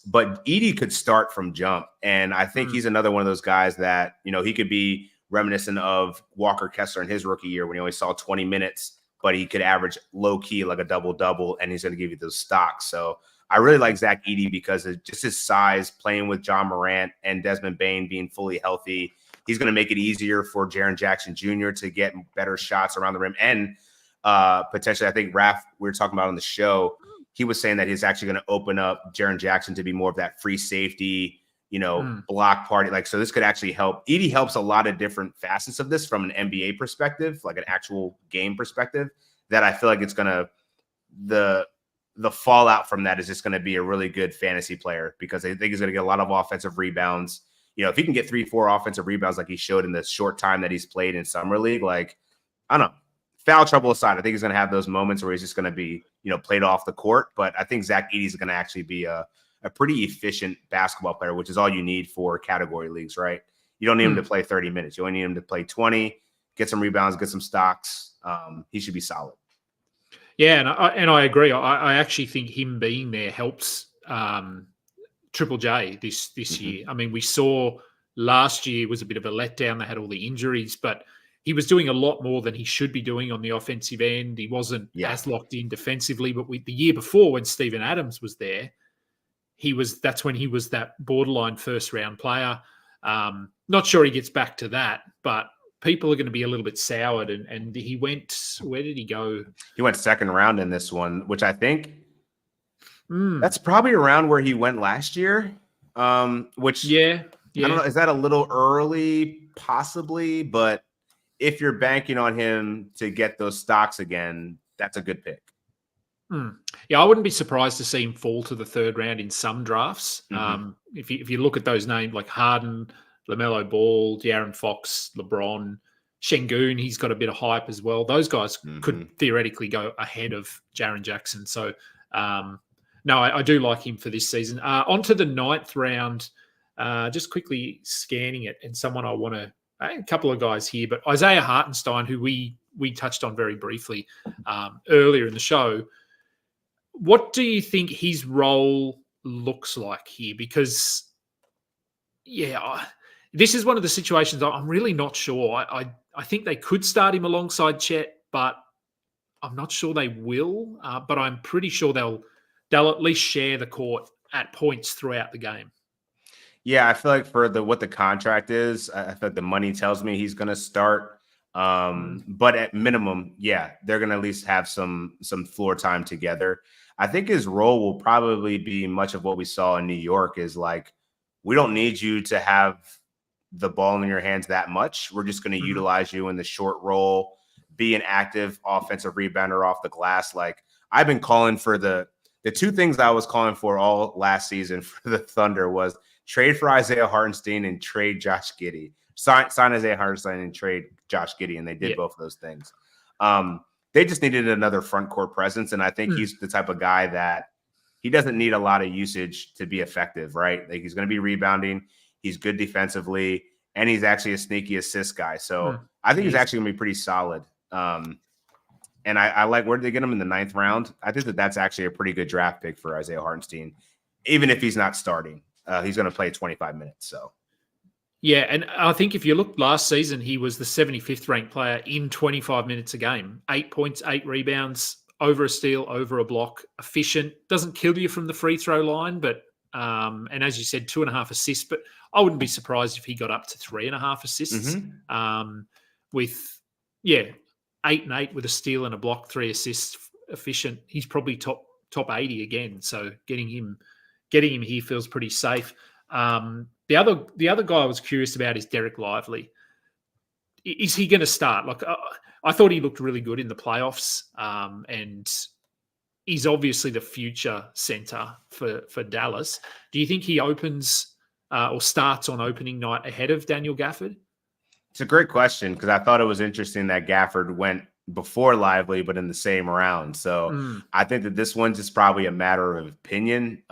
But Edie could start from jump. And I think he's another one of those guys that, he could be reminiscent of Walker Kessler in his rookie year when he only saw 20 minutes, but he could average low key like a double-double, and he's going to give you those stocks. So I really like Zach Edey because of just his size, playing with John Morant and Desmond Bane being fully healthy. He's going to make it easier for Jaren Jackson Jr. to get better shots around the rim. And potentially, I think Raph, we were talking about on the show, he was saying that he's actually going to open up Jaren Jackson to be more of that free safety, block party. Like, so this could actually help. Edey helps a lot of different facets of this from an NBA perspective, like an actual game perspective, that I feel like it's going to, the fallout from that is just going to be a really good fantasy player because I think he's going to get a lot of offensive rebounds. If he can get 3-4 offensive rebounds like he showed in the short time that he's played in Summer League, like, I don't know, foul trouble aside, I think he's going to have those moments where he's just going to be, played off the court. But I think Zach Edey is going to actually be a pretty efficient basketball player, which is all you need for category leagues, right? You don't need him to play 30 minutes. You only need him to play 20, get some rebounds, get some stocks. He should be solid. Yeah, and I agree. I actually think him being there helps Triple J this year. I mean, we saw last year was a bit of a letdown. They had all the injuries, but he was doing a lot more than he should be doing on the offensive end. He wasn't as locked in defensively. But the year before, when Steven Adams was there, that's when he was that borderline first-round player. Not sure he gets back to that, but people are going to be a little bit soured. And he went, where did he go? He went second round in this one, which I think that's probably around where he went last year. Which I don't know, is that a little early? Possibly, but if you're banking on him to get those stocks again, that's a good pick. Yeah, I wouldn't be surprised to see him fall to the third round in some drafts. If you look at those names like Harden, LaMelo Ball, De'Aaron Fox, LeBron, Şengün, he's got a bit of hype as well. Those guys could theoretically go ahead of Jaren Jackson. So, no, I do like him for this season. On to the 9th round, just quickly scanning it, and someone I want to – a couple of guys here, but Isaiah Hartenstein, who we touched on very briefly earlier in the show. What do you think his role looks like here? Because, this is one of the situations I'm really not sure. I think they could start him alongside Chet, but I'm not sure they will. But I'm pretty sure they'll at least share the court at points throughout the game. Yeah, I feel like for what the contract is, I feel like the money tells me he's going to start. But at minimum, they're going to at least have some floor time together. I think his role will probably be much of what we saw in New York is like, we don't need you to have the ball in your hands that much. We're just going to utilize you in the short role, be an active offensive rebounder off the glass. Like I've been calling for the two things I was calling for all last season for the Thunder was trade for Isaiah Hartenstein and trade Josh Giddey. Sign Isaiah Hartenstein and trade Josh Giddey, and they did both of those things. They just needed another front court presence, and I think he's the type of guy that he doesn't need a lot of usage to be effective, right? Like he's going to be rebounding, he's good defensively, and he's actually a sneaky assist guy. So I think he's actually going to be pretty solid. And I like, where did they get him in the 9th round? I think that's actually a pretty good draft pick for Isaiah Hartenstein, even if he's not starting. He's going to play 25 minutes, so. Yeah, and I think if you look last season, he was the 75th ranked player in 25 minutes a game. 8 points, 8 rebounds, over a steal, over a block, efficient. Doesn't kill you from the free throw line, but and as you said, 2.5 assists. But I wouldn't be surprised if he got up to 3.5 assists. With 8 and 8 with a steal and a block, 3 assists, efficient. He's probably top 80 again. So getting him here feels pretty safe. The other guy I was curious about is Derek Lively. Is he going to start? Like I thought he looked really good in the playoffs, and he's obviously the future center for Dallas. Do you think he opens or starts on opening night ahead of Daniel Gafford? It's a great question because I thought it was interesting that Gafford went before Lively, but in the same round. So I think that this one's just probably a matter of opinion.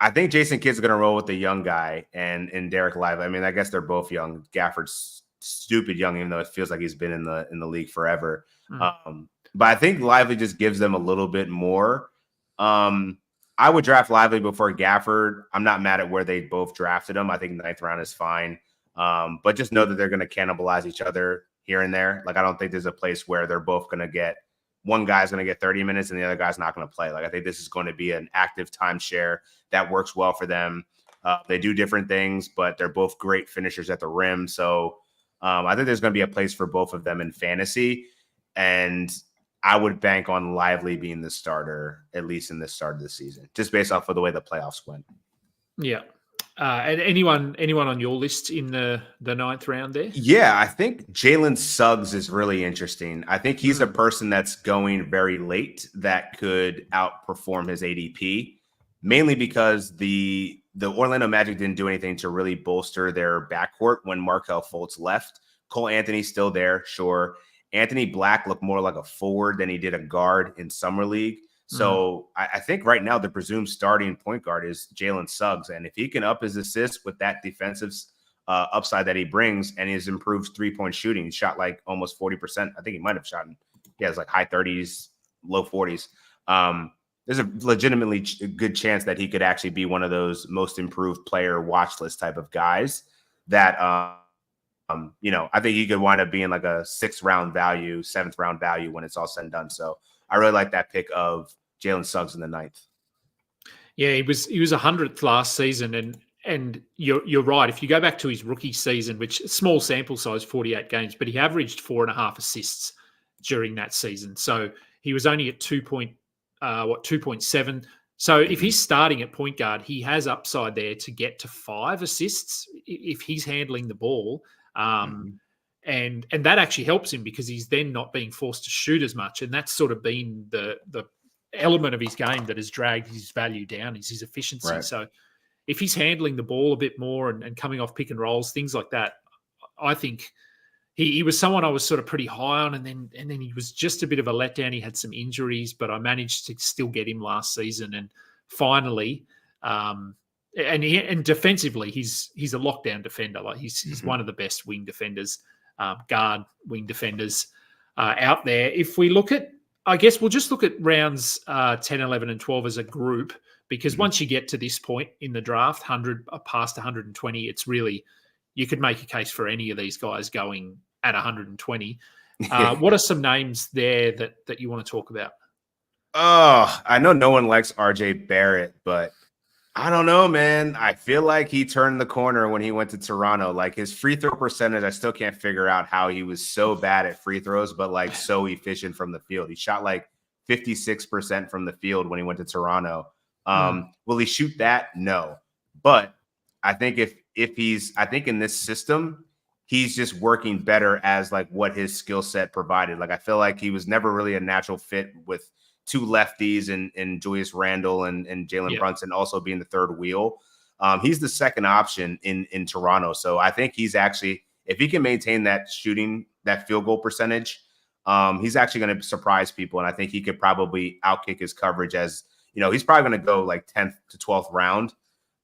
I think Jason Kidd's going to roll with the young guy and Derek Lively. I mean, I guess they're both young. Gafford's stupid young, even though it feels like he's been in the league forever. But I think Lively just gives them a little bit more. I would draft Lively before Gafford. I'm not mad at where they both drafted him. I think 9th round is fine. But just know that they're going to cannibalize each other here and there. Like, I don't think there's a place where they're both going to get – one guy's going to get 30 minutes and the other guy's not going to play. Like, I think this is going to be an active timeshare that works well for them. They do different things, but they're both great finishers at the rim. So I think there's going to be a place for both of them in fantasy. And I would bank on Lively being the starter, at least in this start of the season, just based off of the way the playoffs went. Yeah. And anyone on your list in the 9th round there? Yeah, I think Jalen Suggs is really interesting. I think he's a person that's going very late that could outperform his ADP, mainly because the Orlando Magic didn't do anything to really bolster their backcourt when Markelle Fultz left. Cole Anthony's still there, sure. Anthony Black looked more like a forward than he did a guard in Summer League. So I think right now the presumed starting point guard is Jalen Suggs. And if he can up his assists with that defensive upside that he brings, and his improved 3-point shooting. He shot like almost 40%. I think he might have shot. He has like high 30s, low 40s. There's a legitimately good chance that he could actually be one of those most improved player watch list type of guys that, I think he could wind up being like a 6th round value, 7th round value when it's all said and done. So I really like that pick of Jalen Suggs in the 9th. Yeah, he was 100th last season, and you're right. If you go back to his rookie season, which small sample size, 48 games, but he averaged 4.5 assists during that season. So he was only at 2.7. So if he's starting at point guard, he has upside there to get to 5 assists if he's handling the ball. And that actually helps him because he's then not being forced to shoot as much. And that's sort of been the element of his game that has dragged his value down, is his efficiency. Right. So if he's handling the ball a bit more and coming off pick and rolls, things like that, I think he was someone I was sort of pretty high on, and then he was just a bit of a letdown. He had some injuries, but I managed to still get him last season. And finally, and defensively, he's a lockdown defender. Like he's one of the best wing defenders, guard wing defenders out there. If we look at, I guess we'll just look at rounds 10, 11, and 12 as a group, because once you get to this point in the draft, 100 past 120, it's really, you could make a case for any of these guys going at 120. What are some names there that you want to talk about? Oh, I know no one likes RJ Barrett, but I don't know, man. I feel like he turned the corner when he went to Toronto. Like his free throw percentage, I still can't figure out how he was so bad at free throws, but like so efficient from the field. He shot like 56% from the field when he went to Toronto. Will he shoot that? No. But I think I think in this system, he's just working better as like what his skill set provided. Like I feel like he was never really a natural fit with 2 lefties and Julius Randle and Jalen Brunson also being the third wheel. He's the second option in Toronto. So I think he's actually, if he can maintain that shooting, that field goal percentage, he's actually going to surprise people. And I think he could probably outkick his coverage as, he's probably going to go like 10th to 12th round.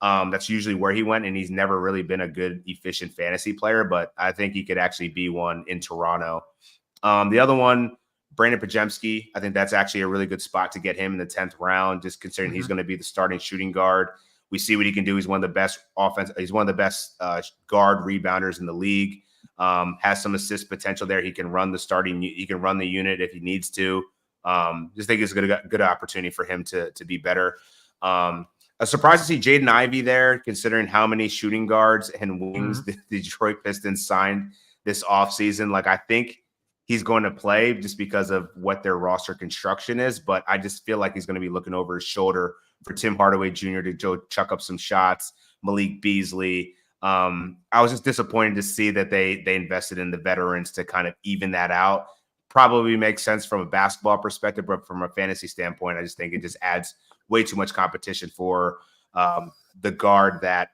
That's usually where he went, and he's never really been a good, efficient fantasy player, but I think he could actually be one in Toronto. The other one, Brandon Pajemski, I think that's actually a really good spot to get him in the 10th round, just considering he's going to be the starting shooting guard. We see what he can do. He's one of the best He's one of the best guard rebounders in the league. Has some assist potential there. He can run he can run the unit if he needs to. Just think it's a good opportunity for him to be better. A surprise to see Jaden Ivey there, considering how many shooting guards and wings the Detroit Pistons signed this offseason. Like, I think he's going to play just because of what their roster construction is, but I just feel like he's going to be looking over his shoulder for Tim Hardaway Jr. to chuck up some shots, Malik Beasley. I was just disappointed to see that they invested in the veterans to kind of even that out. Probably makes sense from a basketball perspective, but from a fantasy standpoint, I just think it just adds way too much competition for the guard that,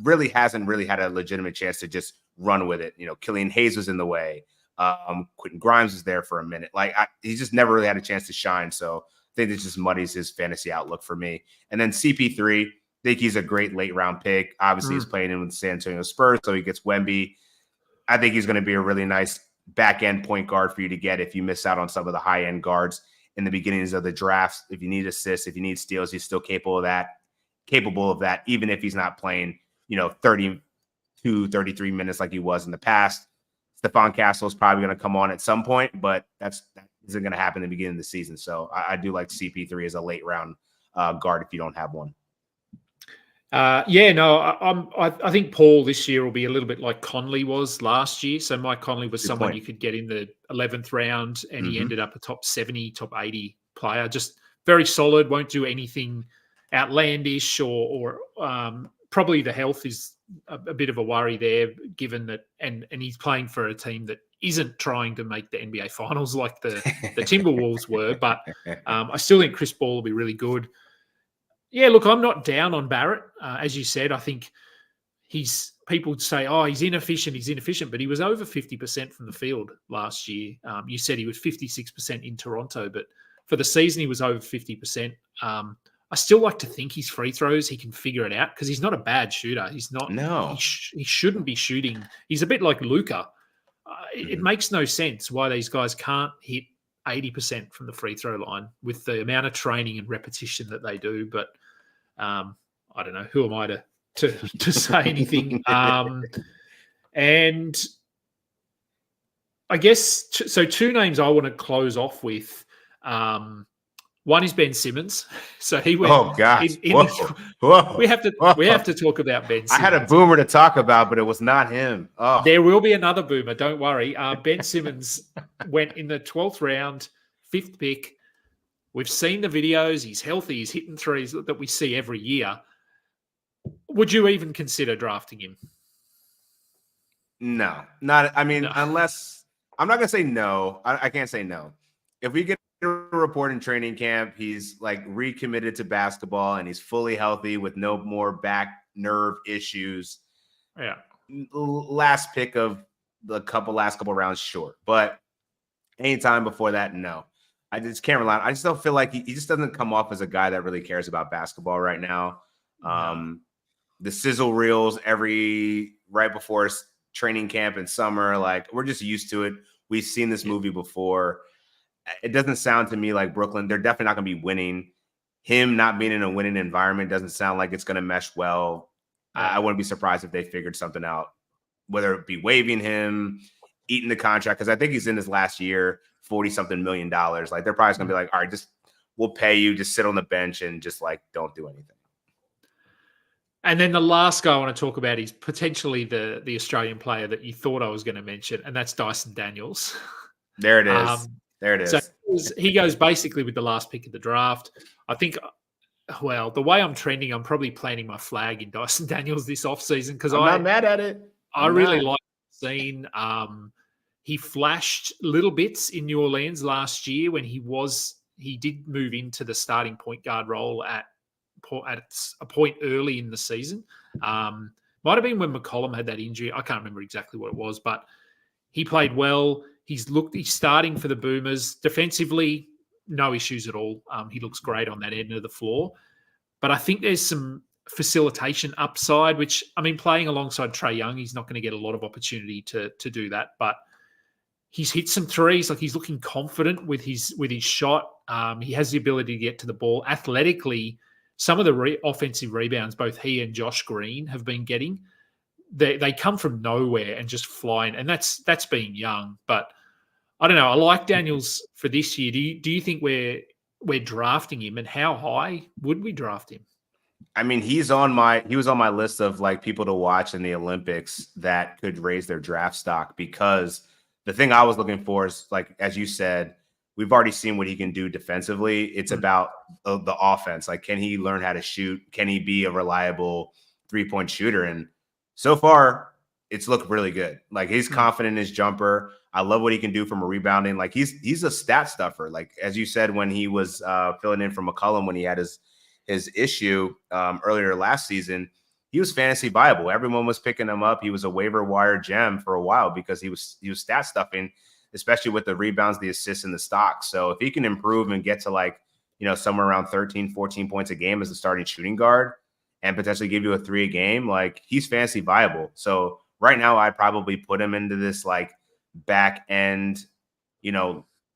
really hasn't really had a legitimate chance to just run with it. Killian Hayes was in the way. Quentin Grimes was there for a minute. He just never really had a chance to shine. So I think this just muddies his fantasy outlook for me. And then CP3, I think he's a great late round pick. Obviously, he's playing in with the San Antonio Spurs, so he gets Wemby. I think he's going to be a really nice back end point guard for you to get if you miss out on some of the high end guards in the beginnings of the drafts. If you need assists, if you need steals, he's still capable of that, even if he's not playing, 32, 33 minutes like he was in the past. Stephon Castle is probably going to come on at some point, but that isn't going to happen in the beginning of the season. So I do like CP3 as a late round guard if you don't have one. I think Paul this year will be a little bit like Conley was last year. So Mike Conley was someone you could get in the 11th round, and he ended up a top 70, top 80 player. Just very solid, won't do anything outlandish or probably the health is a bit of a worry there, given that, and he's playing for a team that isn't trying to make the NBA Finals like the Timberwolves were. But I still think Chris Paul will be really good. Yeah, look, I'm not down on Barrett. As you said, I think people say, he's inefficient, but he was over 50% from the field last year. You said he was 56% in Toronto, but for the season, he was over 50%. I still like to think his free throws, he can figure it out because he's not a bad shooter. He's not. No. He shouldn't be shooting. He's a bit like Luka. It makes no sense why these guys can't hit 80% from the free throw line with the amount of training and repetition that they do. But I don't know. Who am I to say anything? And I guess so. Two names I want to close off with. One is Ben Simmons. So he went. Oh gosh! We have to talk about Ben Simmons. I had a boomer to talk about, but it was not him. Oh. There will be another boomer. Don't worry. Ben Simmons went in the 12th round, 5th pick. We've seen the videos. He's healthy. He's hitting threes that we see every year. Would you even consider drafting him? No, not. I mean, unless I'm not gonna say no. I can't say no. If we get a report in training camp, he's like recommitted to basketball and he's fully healthy with no more back nerve issues. Yeah. Last pick of the last couple rounds, short. But anytime before that, no. I just can't rely on. I just don't feel like he just doesn't come off as a guy that really cares about basketball right now. The sizzle reels right before training camp in summer, like we're just used to it. We've seen this movie before. It doesn't sound to me like Brooklyn. They're definitely not going to be winning. Him not being in a winning environment doesn't sound like it's going to mesh well. I wouldn't be surprised if they figured something out, whether it be waiving him, eating the contract, because I think he's in his last year, $40-something million. Like they're probably going to be like, all right, we'll pay you, just sit on the bench and just like don't do anything. And then the last guy I want to talk about is potentially the Australian player that you thought I was going to mention, and that's Dyson Daniels. There it is. There it is. So he goes basically with the last pick of the draft. I think, well, the way I'm trending, I'm probably planting my flag in Dyson Daniels this offseason because I'm not mad at it. I really like the scene. He flashed little bits in New Orleans last year when he did move into the starting point guard role at a point early in the season. Might have been when McCollum had that injury. I can't remember exactly what it was, but he played well. He's starting for the Boomers. Defensively, no issues at all. He looks great on that end of the floor. But I think there's some facilitation upside, which, I mean, playing alongside Trae Young, he's not going to get a lot of opportunity to do that. But he's hit some threes. Like, he's looking confident with his shot. He has the ability to get to the ball. Athletically, some of the offensive rebounds, both he and Josh Green have been getting, they come from nowhere and just flying. And that's being young. But I don't know. I like Daniels for this year. Do you think we're drafting him, and how high would we draft him? I mean, he was on my list of like people to watch in the Olympics that could raise their draft stock, because the thing I was looking for is, like, as you said, we've already seen what he can do defensively. It's about the offense. Like, can he learn how to shoot? Can he be a reliable 3-point shooter? And so far, it's looked really good. Like, he's confident in his jumper. I love what he can do from a rebounding. Like, he's a stat stuffer. Like, as you said, when he was filling in for McCollum when he had his issue earlier last season, he was fantasy viable. Everyone was picking him up. He was a waiver wire gem for a while because he was stat stuffing, especially with the rebounds, the assists, and the stocks. So if he can improve and get to, like, somewhere around 13, 14 points a game as a starting shooting guard and potentially give you a 3 a game, like, he's fantasy viable. So right now I'd probably put him into this like back end,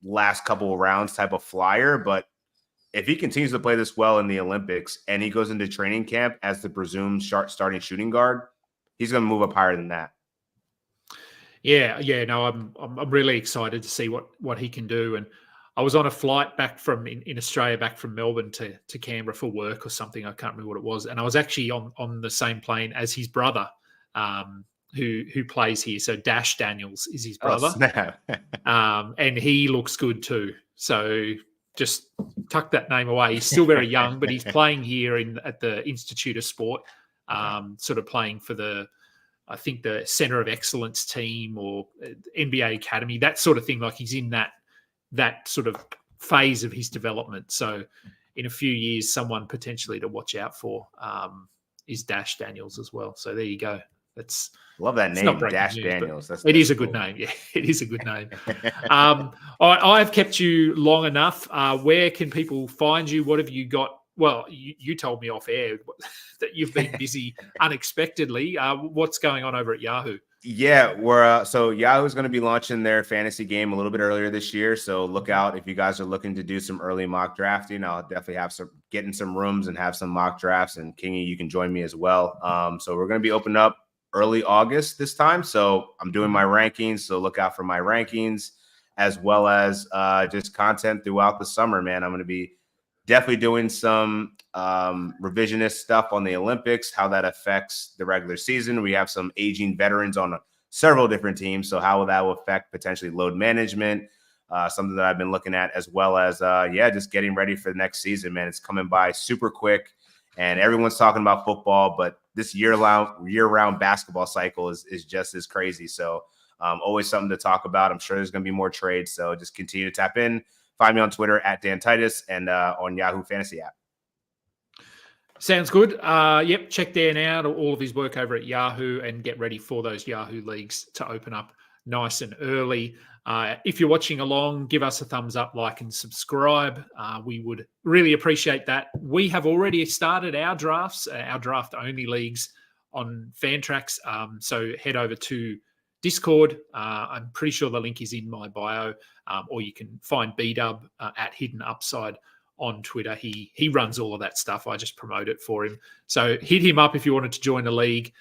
last couple of rounds type of flyer. But if he continues to play this well in the Olympics and he goes into training camp as the presumed starting shooting guard, he's going to move up higher than that. Yeah. No, I'm really excited to see what he can do. And I was on a flight back from in Australia, back from Melbourne to Canberra for work or something. I can't remember what it was. And I was actually on the same plane as his brother, who plays here. So Dash Daniels is his brother. Oh, snap. And he looks good too. So just tuck that name away. He's still very young, but he's playing here at the Institute of Sport, sort of playing for I think the Center of Excellence team or NBA Academy, that sort of thing. Like, he's in that sort of phase of his development. So in a few years, someone potentially to watch out for is Dash Daniels as well. So there you go. Love that name, Dash Daniels. It is a good name. Yeah, it is a good name. All right, I've kept you long enough. Where can people find you? What have you got well, you told me off air that you've been busy unexpectedly. What's going on over at Yahoo? Yeah, we're so Yahoo's going to be launching their fantasy game a little bit earlier this year. So look out if you guys are looking to do some early mock drafting. I'll definitely have get in some rooms and have some mock drafts. And Kingy, you can join me as well. So we're going to be opening up early August this time. So I'm doing my rankings. So look out for my rankings as well as just content throughout the summer, man. I'm going to be definitely doing some revisionist stuff on the Olympics, how that affects the regular season. We have some aging veterans on several different teams. So how that will affect potentially load management, something that I've been looking at, as well as, just getting ready for the next season, man. It's coming by super quick and everyone's talking about football, but this year-round basketball cycle is just as crazy. So always something to talk about. I'm sure there's going to be more trades. So just continue to tap in. Find me on Twitter at Dan Titus and on Yahoo Fantasy app. Sounds good. Yep, check Dan out, all of his work over at Yahoo, and get ready for those Yahoo leagues to open up nice and early. If you're watching along, give us a thumbs up, like, and subscribe. We would really appreciate that. We have already started our drafts, our draft-only leagues on Fantrax. So head over to Discord. I'm pretty sure the link is in my bio, or you can find B-Dub at Hidden Upside on Twitter. He runs all of that stuff. I just promote it for him. So hit him up if you wanted to join a league.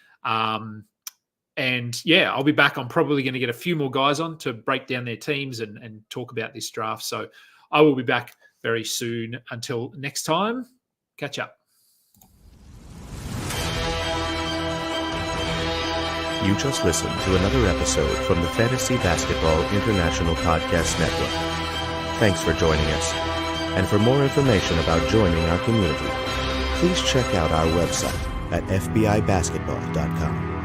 And yeah, I'll be back. I'm probably going to get a few more guys on to break down their teams and talk about this draft. So I will be back very soon. Until next time, catch up. You just listened to another episode from the Fantasy Basketball International Podcast Network. Thanks for joining us. And for more information about joining our community, please check out our website at fbibasketball.com.